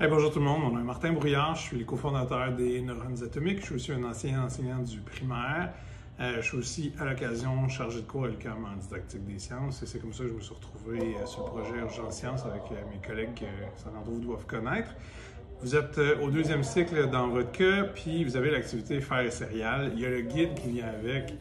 Hey, bonjour tout le monde, mon nom est Martin Brouillard, je suis le cofondateur des Neurones Atomiques, je suis aussi un ancien enseignant du primaire, je suis aussi à l'occasion chargé de cours à l'UQAM en didactique des sciences et c'est comme ça que je me suis retrouvé sur le projet Urgence Sciences avec mes collègues que certains d'entre vous doivent connaître. Vous êtes au deuxième cycle dans votre cas, puis vous avez l'activité Faire et céréales. Il y a le guide qui vient avec,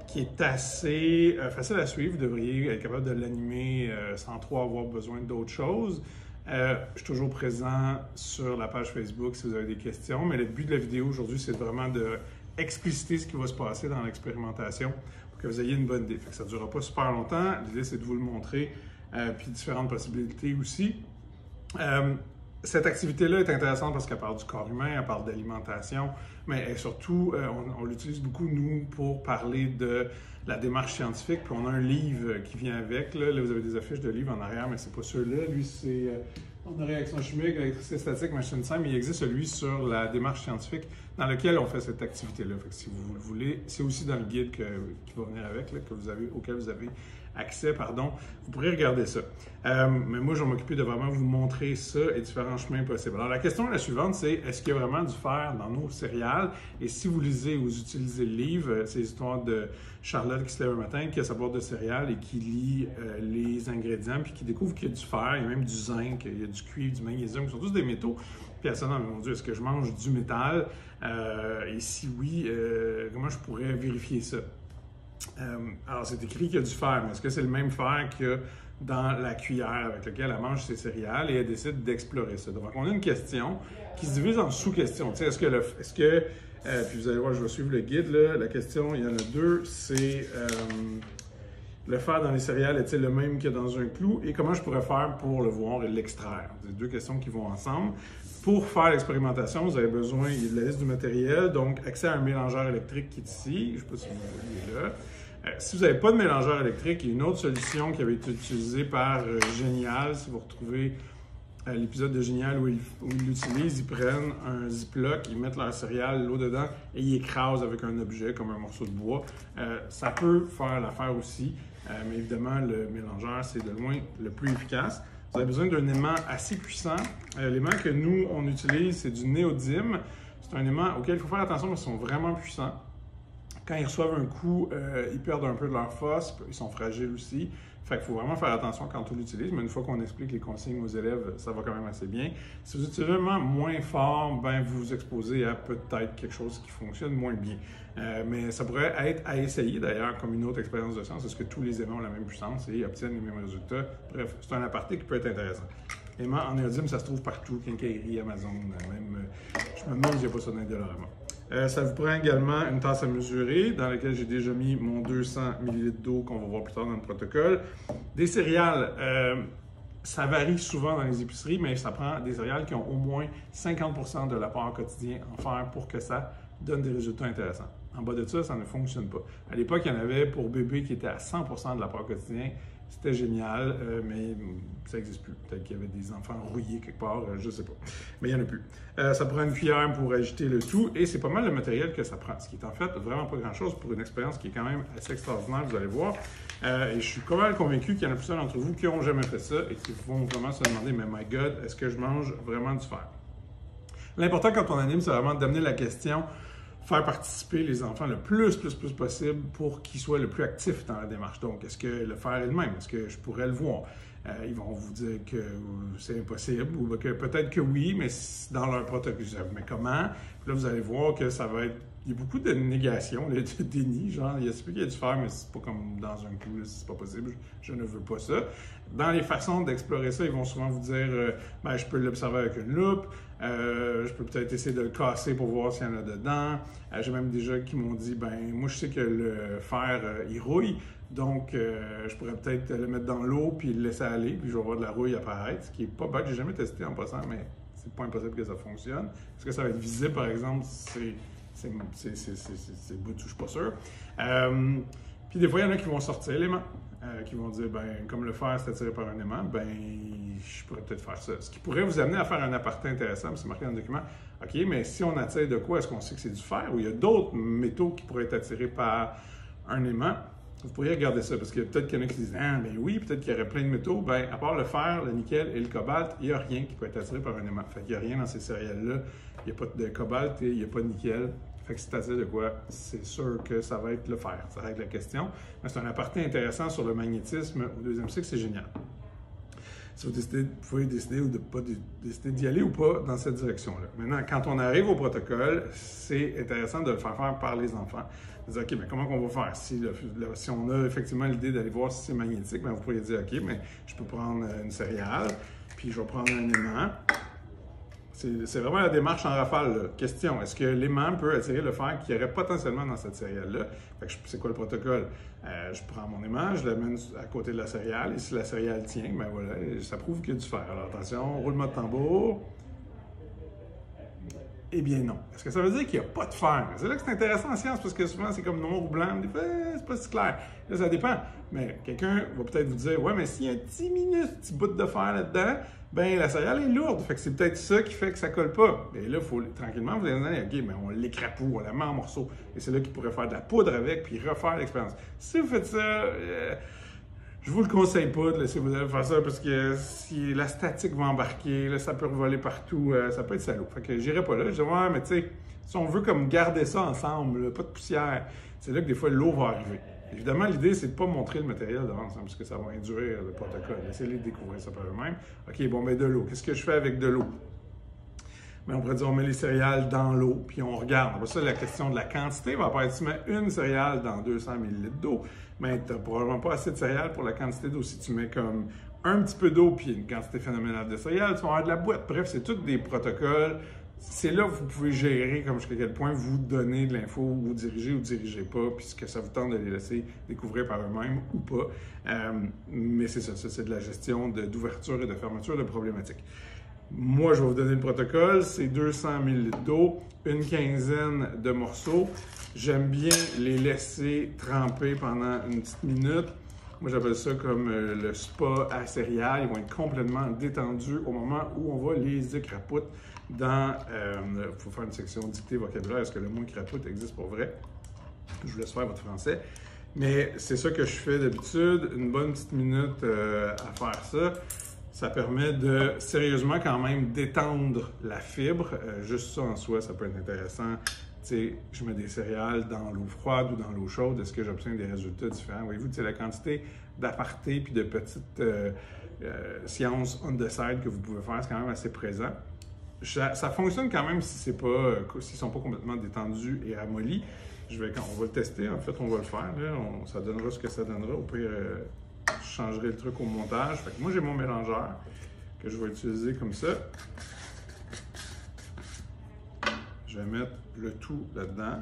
qui est assez facile à suivre. Vous devriez être capable de l'animer sans trop avoir besoin d'autres choses. Je suis toujours présent sur la page Facebook si vous avez des questions, mais le but de la vidéo aujourd'hui, c'est vraiment de expliciter ce qui va se passer dans l'expérimentation pour que vous ayez une bonne idée. Fait que ça ne durera pas super longtemps. L'idée, c'est de vous le montrer, puis différentes possibilités aussi. Cette activité-là est intéressante parce qu'elle parle du corps humain, elle parle d'alimentation, mais surtout, on l'utilise beaucoup, nous, pour parler de la démarche scientifique. Puis on a un livre qui vient avec. Là, vous avez des affiches de livres en arrière, mais c'est pas ceux-là. Lui, c'est On a réaction chimique, électricité statique, machine simple. Mais il existe celui sur la démarche scientifique dans lequel on fait cette activité-là. Fait que si vous le voulez, c'est aussi dans le guide qui va venir avec, là, auquel vous avez accès, vous pourrez regarder ça. Mais moi, je vais m'occuper de vraiment vous montrer ça et différents chemins possibles. Alors, la question est la suivante, c'est est-ce qu'il y a vraiment du fer dans nos céréales? Et si vous lisez ou vous utilisez le livre, c'est l'histoire de Charlotte qui se lève un matin, qui a sa boîte de céréales et qui lit les ingrédients, puis qui découvre qu'il y a du fer, il y a même du zinc, il y a du cuivre, du magnésium, qui sont tous des métaux. Puis elle se dit, non, mon Dieu, est-ce que je mange du métal? Et si oui, comment je pourrais vérifier ça? Alors, c'est écrit qu'il y a du fer, mais est-ce que c'est le même fer qu'il y a dans la cuillère avec laquelle elle mange ses céréales et elle décide d'explorer ça? Donc, on a une question qui se divise en sous-questions. Tu sais, puis vous allez voir, je vais suivre le guide, là. La question, il y en a deux, c'est le fer dans les céréales est-il le même que dans un clou? Et comment je pourrais faire pour le voir et l'extraire? C'est deux questions qui vont ensemble. Pour faire l'expérimentation, vous avez besoin de la liste du matériel, donc accès à un mélangeur électrique qui est ici. Je ne sais pas si vous le voyez là. Si vous n'avez pas de mélangeur électrique, il y a une autre solution qui avait été utilisée par Génial. Si vous retrouvez l'épisode de Génial où ils l'utilisent, ils prennent un Ziploc, ils mettent leur céréales, l'eau dedans et ils écrasent avec un objet comme un morceau de bois. Ça peut faire l'affaire aussi, mais évidemment, le mélangeur, c'est de loin le plus efficace. Vous avez besoin d'un aimant assez puissant. L'aimant que nous, on utilise, c'est du néodyme. C'est un aimant auquel il faut faire attention parce qu'ils sont vraiment puissants. Quand ils reçoivent un coup, ils perdent un peu de leur force, ils sont fragiles aussi. Fait qu'il faut vraiment faire attention quand on l'utilise, mais une fois qu'on explique les consignes aux élèves, ça va quand même assez bien. Si vous utilisez vraiment moins fort, ben vous vous exposez à peut-être quelque chose qui fonctionne moins bien. Mais ça pourrait être à essayer d'ailleurs comme une autre expérience de science. Est-ce que tous les aimants ont la même puissance et obtiennent les mêmes résultats? Bref, c'est un aparté qui peut être intéressant. Aimant en néodyme, ça se trouve partout, quincaillerie, Amazon, même. Je me demande s'il n'y a pas ça dans les Dollarama. Ça vous prend également une tasse à mesurer dans laquelle j'ai déjà mis mon 200 ml d'eau qu'on va voir plus tard dans le protocole. Des céréales, ça varie souvent dans les épiceries, mais ça prend des céréales qui ont au moins 50% de l'apport quotidien en fer pour que ça donne des résultats intéressants. En bas de ça, ça ne fonctionne pas. À l'époque, il y en avait pour bébé qui était à 100% de l'apport quotidien. C'était génial, mais ça n'existe plus. Peut-être qu'il y avait des enfants rouillés quelque part, je ne sais pas. Mais il n'y en a plus. Ça prend une cuillère pour agiter le tout et c'est pas mal le matériel que ça prend. Ce qui est en fait vraiment pas grand-chose pour une expérience qui est quand même assez extraordinaire, vous allez voir. Et je suis quand même convaincu qu'il y en a plusieurs d'entre vous qui n'ont jamais fait ça et qui vont vraiment se demander, mais my God, est-ce que je mange vraiment du fer? L'important quand on anime, c'est vraiment d'amener la question, faire participer les enfants le plus possible pour qu'ils soient le plus actifs dans la démarche. Donc, est-ce que le fer est le même? Est-ce que je pourrais le voir? Ils vont vous dire que c'est impossible ou que peut-être que oui, mais dans leur protocole. Mais comment? Puis là, vous allez voir que ça va être... Il y a beaucoup de négations, de déni, genre, il y a qu'il y a du fer, mais c'est pas comme dans un coup, c'est pas possible, je ne veux pas ça. Dans les façons d'explorer ça, ils vont souvent vous dire, ben, je peux l'observer avec une loupe, je peux peut-être essayer de le casser pour voir s'il y en a dedans. J'ai même des gens qui m'ont dit, ben, moi, je sais que le fer, il rouille, donc je pourrais peut-être le mettre dans l'eau puis le laisser aller, puis je vais voir de la rouille apparaître, ce qui est pas bad, j'ai jamais testé en passant, mais c'est pas impossible que ça fonctionne. Est-ce que ça va être visible, par exemple, c'est bout, je suis pas sûr. Puis des fois, il y en a qui vont sortir l'élément, qui vont dire, ben comme le fer c'est attiré par un aimant, ben je pourrais peut-être faire ça. Ce qui pourrait vous amener à faire un aparté intéressant, c'est marqué dans le document. OK, mais si on attire de quoi, est-ce qu'on sait que c'est du fer ou il y a d'autres métaux qui pourraient être attirés par un aimant? Vous pourriez regarder ça, parce que peut-être qu'il y en a qui disent « Ah, ben oui, peut-être qu'il y aurait plein de métaux. » Ben, à part le fer, le nickel et le cobalt, il n'y a rien qui peut être attiré par un aimant. Fait qu'il n'y a rien dans ces céréales-là. Il n'y a pas de cobalt et il n'y a pas de nickel. Fait que c'est attiré de quoi? C'est sûr que ça va être le fer. Ça règle la question. Mais c'est un aparté intéressant sur le magnétisme au deuxième cycle, c'est génial. Si vous pouvez décider ou de pas décider d'y aller ou pas dans cette direction-là. Maintenant, quand on arrive au protocole, c'est intéressant de le faire par les enfants. De dire, OK, mais comment on va faire? Si on a effectivement l'idée d'aller voir si c'est magnétique, bien, vous pourriez dire, OK, mais je peux prendre une céréale, puis je vais prendre un aimant. C'est vraiment la démarche en rafale, là. Question, est-ce que l'aimant peut attirer le fer qu'il y aurait potentiellement dans cette céréale-là? C'est quoi le protocole? Je prends mon aimant, je l'amène à côté de la céréale, et si la céréale tient, ben voilà, ça prouve qu'il y a du fer. Alors attention, roulement de tambour. Eh bien non. Est-ce que ça veut dire qu'il n'y a pas de fer? C'est là que c'est intéressant en science, parce que souvent c'est comme noir ou blanc, des fois c'est pas si clair. Là, ça dépend. Mais quelqu'un va peut-être vous dire, ouais, mais s'il y a un petit bout de fer là-dedans, ben la céréale est lourde. Fait que c'est peut-être ça qui fait que ça colle pas. Et là, il faut tranquillement vous allez dire, OK, mais on l'écrapoue, on la met en morceaux. Et c'est là qu'il pourrait faire de la poudre avec, puis refaire l'expérience. Si vous faites ça, je vous le conseille pas de laisser vous aller faire ça, parce que si la statique va embarquer, là, ça peut revoler partout, ça peut être salaud. Fait que j'irai pas là. Je dis, ouais, mais tu sais, si on veut comme garder ça ensemble, là, pas de poussière, c'est là que des fois l'eau va arriver. Évidemment, l'idée, c'est de ne pas montrer le matériel d'avance, hein, parce que ça va induire le protocole. Essayez de découvrir ça par eux-mêmes. OK, bon, ben de l'eau. Qu'est-ce que je fais avec de l'eau? Mais on pourrait dire, on met les céréales dans l'eau, puis on regarde. Après ça, la question de la quantité va apparaître. Si tu mets une céréale dans 200 ml d'eau, mais tu n'as probablement pas assez de céréales pour la quantité d'eau. Si tu mets comme un petit peu d'eau, puis une quantité phénoménale de céréales, tu vas avoir de la boîte. Bref, c'est tous des protocoles. C'est là que vous pouvez gérer comme jusqu'à quel point vous donnez de l'info, vous dirigez ou dirigez pas, puis ce que ça vous tente de les laisser découvrir par eux-mêmes ou pas. Mais c'est ça c'est de la gestion d'ouverture et de fermeture de problématiques. Moi, je vais vous donner le protocole, c'est 200 ml d'eau, une quinzaine de morceaux. J'aime bien les laisser tremper pendant une petite minute. Moi, j'appelle ça comme le spa à céréales. Ils vont être complètement détendus au moment où on va les écrapoute dans... Il faut faire une section dictée vocabulaire. Est-ce que le mot écrapoute existe pour vrai? Je vous laisse faire votre français. Mais c'est ça que je fais d'habitude. Une bonne petite minute à faire ça. Ça permet de sérieusement quand même détendre la fibre. Juste ça en soi, ça peut être intéressant. Tu sais, je mets des céréales dans l'eau froide ou dans l'eau chaude. Est-ce que j'obtiens des résultats différents? Voyez-vous, la quantité d'apartés puis de petites sciences on the side que vous pouvez faire, c'est quand même assez présent. Ça fonctionne quand même si s'ils ne sont pas complètement détendus et ramollis. On va le tester, en fait, on va le faire. Là. Ça donnera ce que ça donnera. Au pire, je changerai le truc au montage. Fait que moi, j'ai mon mélangeur que je vais utiliser comme ça. Je vais mettre le tout là-dedans.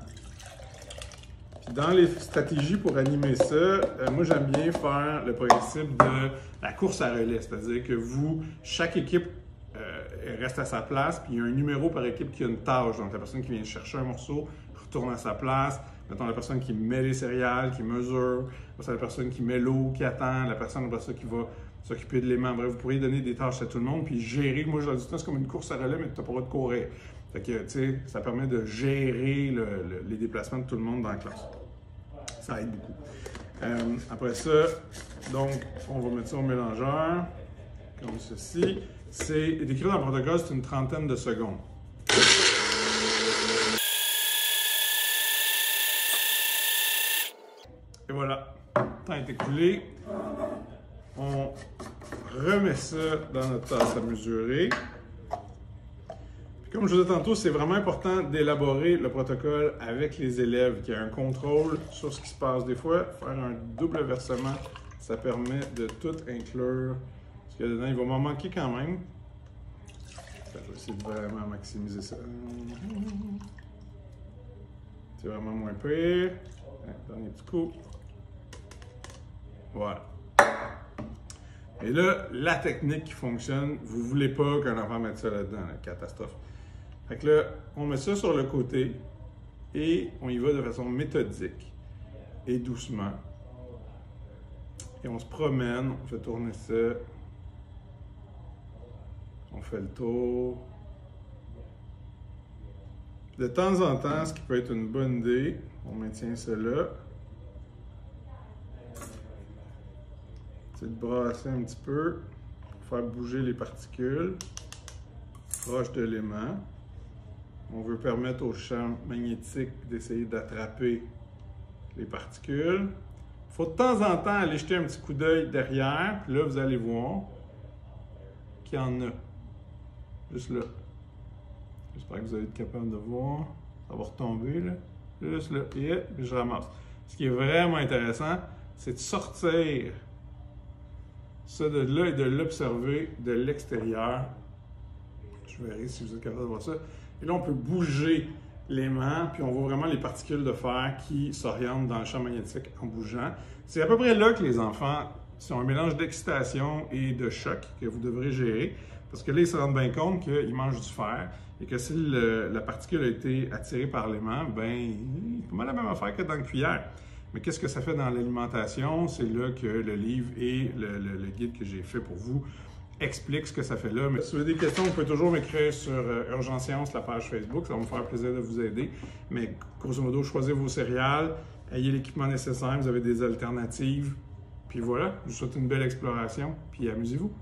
Puis dans les stratégies pour animer ça, moi, j'aime bien faire le principe de la course à relais. C'est-à-dire que chaque équipe reste à sa place, puis il y a un numéro par équipe qui a une tâche. Donc, la personne qui vient chercher un morceau retourne à sa place. Mettons la personne qui met les céréales, qui mesure. C'est la personne qui met l'eau, qui attend. La personne après ça qui va s'occuper de l'aimant. Bref, vous pourriez donner des tâches à tout le monde, puis gérer. Moi, je leur dis, c'est comme une course à relais, mais tu n'as pas le droit de courir. Fait que, tu sais, ça permet de gérer les déplacements de tout le monde dans la classe. Ça aide beaucoup. Après ça, donc, on va mettre ça au mélangeur, comme ceci. C'est décrit dans le protocole, c'est une trentaine de secondes. Et voilà, le temps est écoulé. On remet ça dans notre tasse à mesurer. Puis comme je vous disais tantôt, c'est vraiment important d'élaborer le protocole avec les élèves, qu'il y ait un contrôle sur ce qui se passe. Des fois, faire un double versement, ça permet de tout inclure. Parce que dedans, il va m'en manquer quand même. Je vais essayer de vraiment maximiser ça. C'est vraiment moins pire. Dernier petit coup. Voilà. Et là, la technique qui fonctionne, vous ne voulez pas qu'un enfant mette ça là-dedans, la catastrophe. Fait que là, on met ça sur le côté et on y va de façon méthodique et doucement. Et on se promène, on fait tourner ça. On fait le tour. De temps en temps, ce qui peut être une bonne idée, on maintient ça là. c'est de brasser un petit peu pour faire bouger les particules proches de l'aimant. On veut permettre au champ magnétique d'essayer d'attraper les particules. Il faut de temps en temps aller jeter un petit coup d'œil derrière, puis là, vous allez voir qu'il y en a. Juste là. J'espère que vous allez être capable de voir. Ça va retomber, là. Juste là. Et puis je ramasse. Ce qui est vraiment intéressant, c'est de sortir ça de là et de l'observer de l'extérieur. Je verrai si vous êtes capable de voir ça. Et là, on peut bouger l'aimant, puis on voit vraiment les particules de fer qui s'orientent dans le champ magnétique en bougeant. C'est à peu près là que les enfants, c'est un mélange d'excitation et de choc que vous devrez gérer, parce que là, ils se rendent bien compte qu'ils mangent du fer et que si la particule a été attirée par l'aimant, ben, c'est pas mal la même affaire que dans une cuillère. Mais qu'est-ce que ça fait dans l'alimentation? C'est là que le livre et le guide que j'ai fait pour vous explique ce que ça fait là. Mais si vous avez des questions, vous pouvez toujours m'écrire sur Urgence Science, la page Facebook. Ça va me faire plaisir de vous aider. Mais grosso modo, choisissez vos céréales, ayez l'équipement nécessaire, vous avez des alternatives. Puis voilà, je vous souhaite une belle exploration, puis amusez-vous.